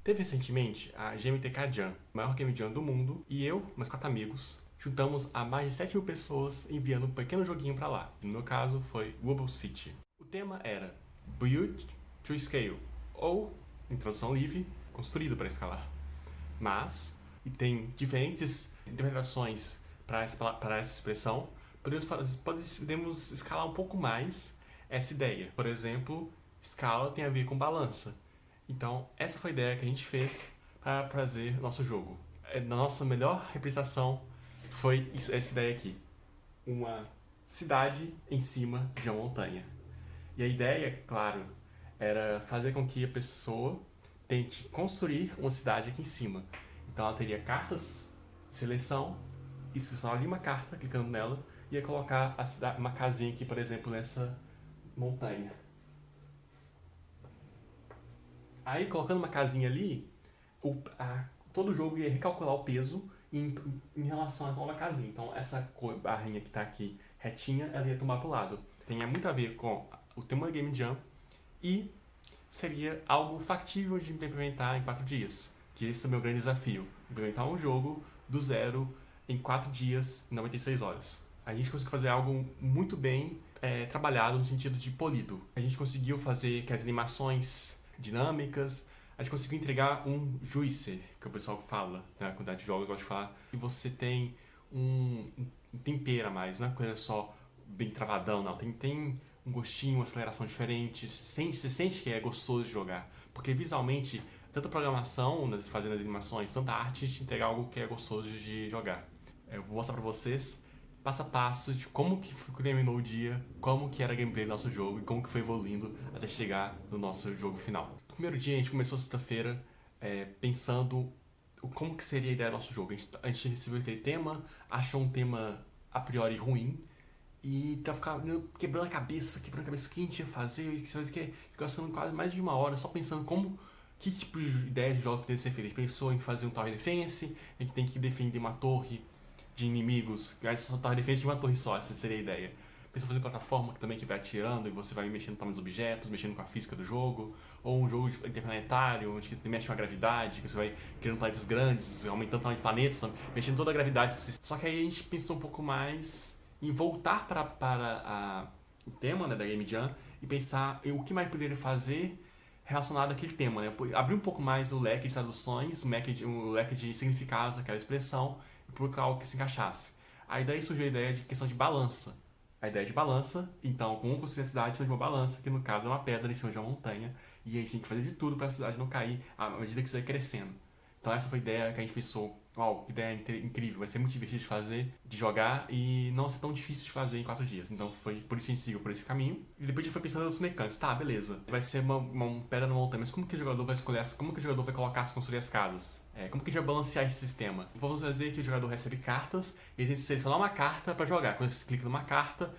Teve recentemente a GMTK Jam, a maior game jam do mundo, e eu, meus 4 amigos, juntamos a mais de 7 mil pessoas enviando um pequeno joguinho pra lá. No meu caso, foi Wobble City. O tema era Build to Scale, ou, em tradução livre, construído para escalar. Mas, e tem diferentes interpretações para essa expressão, podemos escalar um pouco mais essa ideia. Por exemplo, escala tem a ver com balança. Então, essa foi a ideia que a gente fez para fazer nosso jogo. Nossa melhor representação foi essa ideia aqui. Uma cidade em cima de uma montanha. E a ideia, claro, era fazer com que a pessoa tente construir uma cidade aqui em cima. Então ela teria cartas de seleção, e selecionaria uma carta, clicando nela, e ia colocar uma casinha aqui, por exemplo, nessa montanha. Aí, colocando uma casinha ali, todo o jogo ia recalcular o peso em relação a uma casinha. Então, essa barrinha que está aqui retinha, ela ia tomar para o lado. Tem muito a ver com o tema da Game Jam e seria algo factível de implementar em 4 dias. Que esse é o meu grande desafio. Implementar um jogo do zero em 4 dias, em 96 horas. A gente conseguiu fazer algo muito bem trabalhado no sentido de polido. A gente conseguiu fazer que as animações dinâmicas, a gente conseguiu entregar um juicer, que o pessoal fala, né, a quantidade de jogos eu gosto de falar, e você tem um tempero a mais, não é coisa só bem travadão, não. Tem um gostinho, uma aceleração diferente, você sente que é gostoso de jogar, porque visualmente, tanto a programação, fazendo as animações, tanta arte, te entregar algo que é gostoso de jogar. Eu vou mostrar pra vocês passo a passo de como que terminou o dia, como que era a gameplay do nosso jogo e como que foi evoluindo até chegar no nosso jogo final. No primeiro dia a gente começou sexta-feira pensando como que seria a ideia do nosso jogo. A gente recebeu aquele tema, achou um tema a priori ruim e tá quebrando a cabeça o que a gente ia fazer, gastando quase mais de uma hora só pensando que tipo de ideia de jogo poderia ser feita. A gente pensou em fazer um tower defense, a gente tem que defender uma torre de inimigos, só tower defense de uma torre só, essa seria a ideia. Pensou em fazer plataforma que vai atirando e você vai mexendo com os objetos, mexendo com a física do jogo, ou um jogo interplanetário, onde você mexe com a gravidade, que você vai criando planetas grandes, aumentando o tamanho de planetas, mexendo toda a gravidade. Só que aí a gente pensou um pouco mais em voltar para o tema, né, da Game Jam e pensar em o que mais poderia fazer relacionado àquele tema, né? Abrir um pouco mais o leque de traduções, o leque de significados daquela expressão e procurar algo que se encaixasse. Aí daí surgiu a ideia de questão de balança. A ideia de balança, então, como construir a cidade em cima de uma balança, que no caso é uma pedra em cima de uma montanha, e a gente tem que fazer de tudo para a cidade não cair à medida que você vai crescendo. Então essa foi a ideia que a gente pensou, uau, que ideia incrível, vai ser muito divertido de fazer, de jogar e não ser tão difícil de fazer em 4 dias. Então foi por isso que a gente seguiu por esse caminho. E depois a gente foi pensando nos mecânicos. Tá, beleza, vai ser uma pedra na montanha, mas como que o jogador vai escolher, como que o jogador vai colocar, construir as casas? Como que a gente vai balancear esse sistema? Vamos dizer que o jogador recebe cartas e ele tem que selecionar uma carta para jogar. Quando você clica numa carta,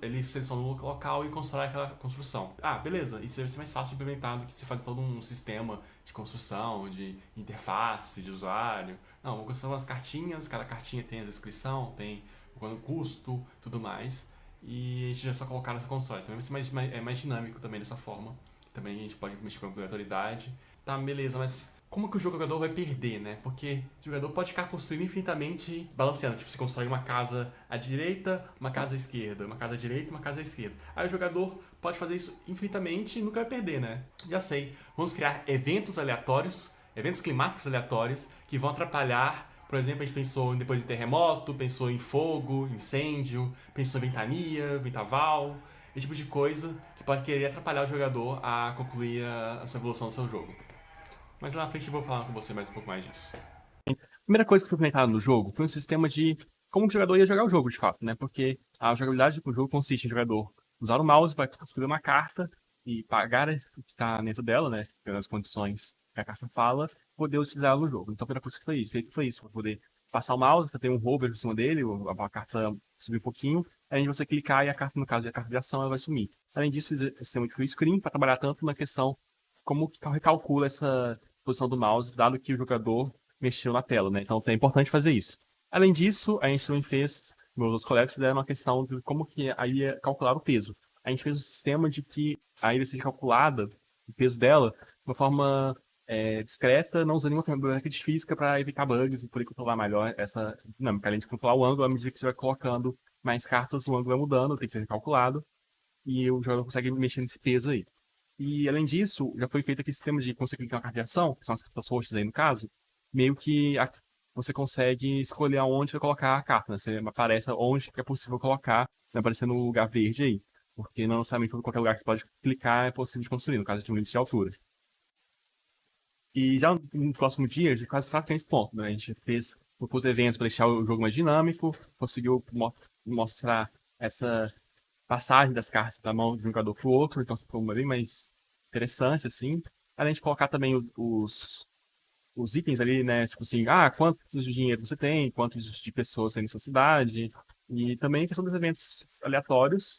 ele seleciona o local e constrói aquela construção. Ah, beleza, isso vai ser mais fácil de implementar do que você fazer todo um sistema de construção, de interface, de usuário. Não, vou construir umas cartinhas, cada cartinha tem a descrição, tem o custo, tudo mais. E a gente já só colocar nessa constrói. Também vai ser mais dinâmico também dessa forma. Também a gente pode mexer com a aleatoriedade. Tá, beleza, mas como que o jogador vai perder, né? Porque o jogador pode ficar construindo infinitamente balanceando. Tipo, você constrói uma casa à direita, uma casa à esquerda, uma casa à direita, uma casa à esquerda. Aí o jogador pode fazer isso infinitamente e nunca vai perder, né? Já sei. Vamos criar eventos aleatórios, eventos climáticos aleatórios que vão atrapalhar. Por exemplo, a gente pensou depois de terremoto, pensou em fogo, incêndio, pensou em ventania, vendaval, esse tipo de coisa que pode querer atrapalhar o jogador a concluir a sua evolução do seu jogo. Mas lá na frente eu vou falar com você mais um pouco mais disso. A primeira coisa que foi implementada no jogo foi um sistema de como o jogador ia jogar o jogo, de fato, né? Porque a jogabilidade do jogo consiste em o jogador usar o mouse para escolher uma carta e pagar o que está dentro dela, né? Pelas condições que a carta fala, poder utilizá-la no jogo. Então a primeira coisa que foi isso, para poder passar o mouse, para ter um hover em cima dele, a carta subir um pouquinho, além de você clicar e a carta, no caso a carta de ação, ela vai sumir. Além disso, fiz o sistema de full screen para trabalhar tanto na questão como que recalcula essa posição do mouse, dado que o jogador mexeu na tela, né? Então é importante fazer isso. Além disso, a gente também fez, meus outros colegas fizeram uma questão de como que aí ia calcular o peso. A gente fez um sistema de que a ilha seja calculada, o peso dela, de uma forma discreta, não usando nenhuma ferramenta de física para evitar bugs e poder controlar melhor essa dinâmica. Além de controlar o ângulo, à medida que você vai colocando mais cartas, o ângulo vai mudando, tem que ser calculado, e o jogador consegue mexer nesse peso aí. E, além disso, já foi feito aquele sistema de quando você clicar na carta de ação, que são as cartas roxas aí no caso, meio que você consegue escolher aonde vai colocar a carta, né? Você aparece onde que é possível colocar, vai aparecer no lugar verde aí. Porque não necessariamente qualquer lugar que você pode clicar é possível de construir, no caso de um limite de altura. E já no próximo dia, a gente quase está nesse ponto, né? A gente propôs eventos para deixar o jogo mais dinâmico, conseguiu mostrar essa passagem das cartas da mão de um jogador para o outro, então ficou bem mais interessante, assim. Além de colocar também os itens ali, né? Tipo assim, quantos de dinheiro você tem, quantos de pessoas tem na sua cidade. E também a questão dos eventos aleatórios,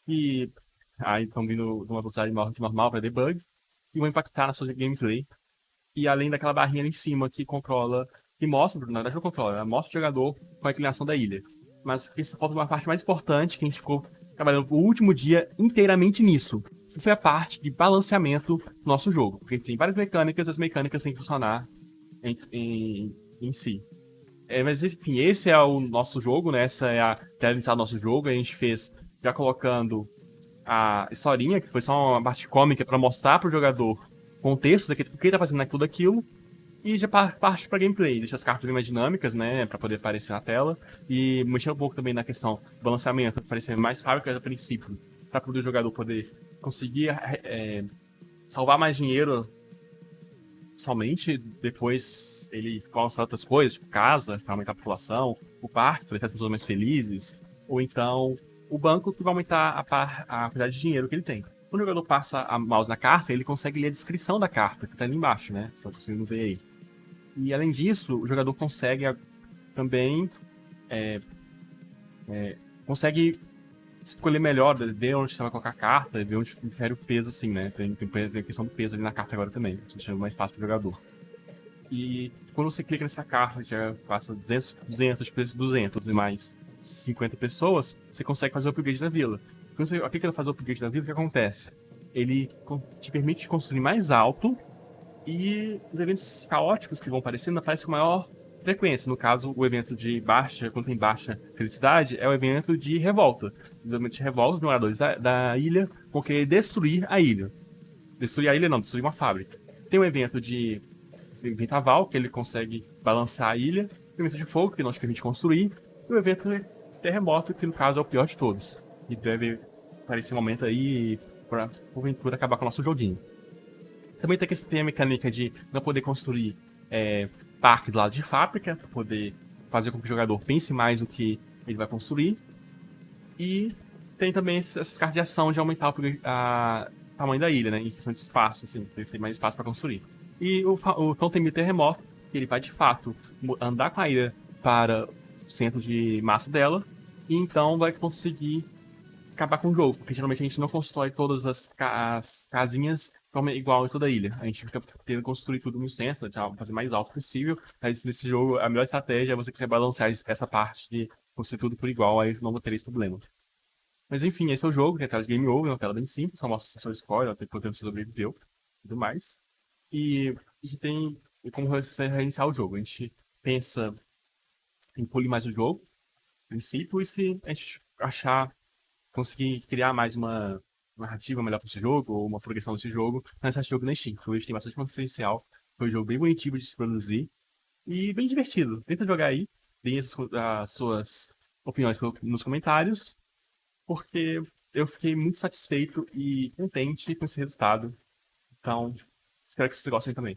que aí estão vindo de uma velocidade normal para debug, e vão impactar na sua gameplay. E além daquela barrinha ali em cima que controla, que mostra, na verdade não controla, ela mostra o jogador com a inclinação da ilha. Mas isso falta uma parte mais importante, que a gente ficou trabalhando o último dia inteiramente nisso. Que foi a parte de balanceamento do nosso jogo. Porque tem várias mecânicas, as mecânicas têm que funcionar em si. Mas enfim, esse é o nosso jogo, né? Essa é a tela inicial do nosso jogo. A gente fez já colocando a historinha, que foi só uma parte cômica para mostrar pro jogador o contexto do que ele tá fazendo tudo aquilo. E já parte pra gameplay, deixa as cartas bem mais dinâmicas, né, pra poder aparecer na tela. E mexer um pouco também na questão do balanceamento, pra parecer mais fábrica a princípio, pra poder o jogador poder conseguir salvar mais dinheiro somente, depois ele coloca outras coisas, tipo casa, pra aumentar a população, o parque, pra deixar as pessoas mais felizes, ou então o banco que vai aumentar a quantidade de dinheiro que ele tem. Quando o jogador passa a mouse na carta, ele consegue ler a descrição da carta, que tá ali embaixo, né? Só conseguindo ver aí. E além disso, o jogador consegue também consegue escolher melhor, ver onde você vai colocar a carta, ver onde infere o peso, assim, né? Tem a questão do peso ali na carta agora também, deixando mais fácil pro jogador. E quando você clica nessa carta, já passa 200 e mais 50 pessoas, você consegue fazer o upgrade da vila. Quando você clica fazer o upgrade da vila, o que acontece? Ele te permite construir mais alto e os eventos caóticos que vão aparecendo aparecem com maior frequência. No caso, o evento de baixa, quando tem baixa felicidade, é o evento de revolta. O evento de revolta, os moradores da ilha vão querer destruir a ilha. Destruir a ilha não, destruir uma fábrica. Tem um evento de ventaval, que ele consegue balançar a ilha. O evento de fogo, que não te permite construir. E o evento de terremoto, que no caso é o pior de todos. E deve aparecer um momento aí para porventura acabar com o nosso joguinho. Também tem a mecânica de não poder construir parque do lado de fábrica, para poder fazer com que o jogador pense mais do que ele vai construir. E tem também essas cartas de ação de aumentar o tamanho da ilha, né? Em questão de espaço, assim, tem mais espaço para construir. E o Tom tem terremoto, que ele vai de fato andar com a ilha para o centro de massa dela, e então vai conseguir acabar com o jogo, porque geralmente a gente não constrói todas as casinhas de forma igual em toda a ilha. A gente fica tentando construir tudo no centro, fazer mais alto possível. Mas nesse jogo, a melhor estratégia é você conseguir balancear essa parte de construir tudo por igual, aí não vou ter esse problema. Mas enfim, esse é o jogo, tem a tela de Game Over, é uma tela bem simples, só mostra a sua escolha, até quanto tempo você sobreviveu e tudo mais. E a gente tem como você reiniciar o jogo. A gente pensa em polir mais o jogo, a princípio, e se a gente conseguir criar mais uma narrativa melhor para esse jogo, ou uma progressão desse jogo, lançar esse jogo na Steam. Porque hoje tem bastante potencial. Foi um jogo bem bonitinho de se produzir e bem divertido. Tenta jogar aí, deem as suas opiniões nos comentários, porque eu fiquei muito satisfeito e contente com esse resultado. Então, espero que vocês gostem também.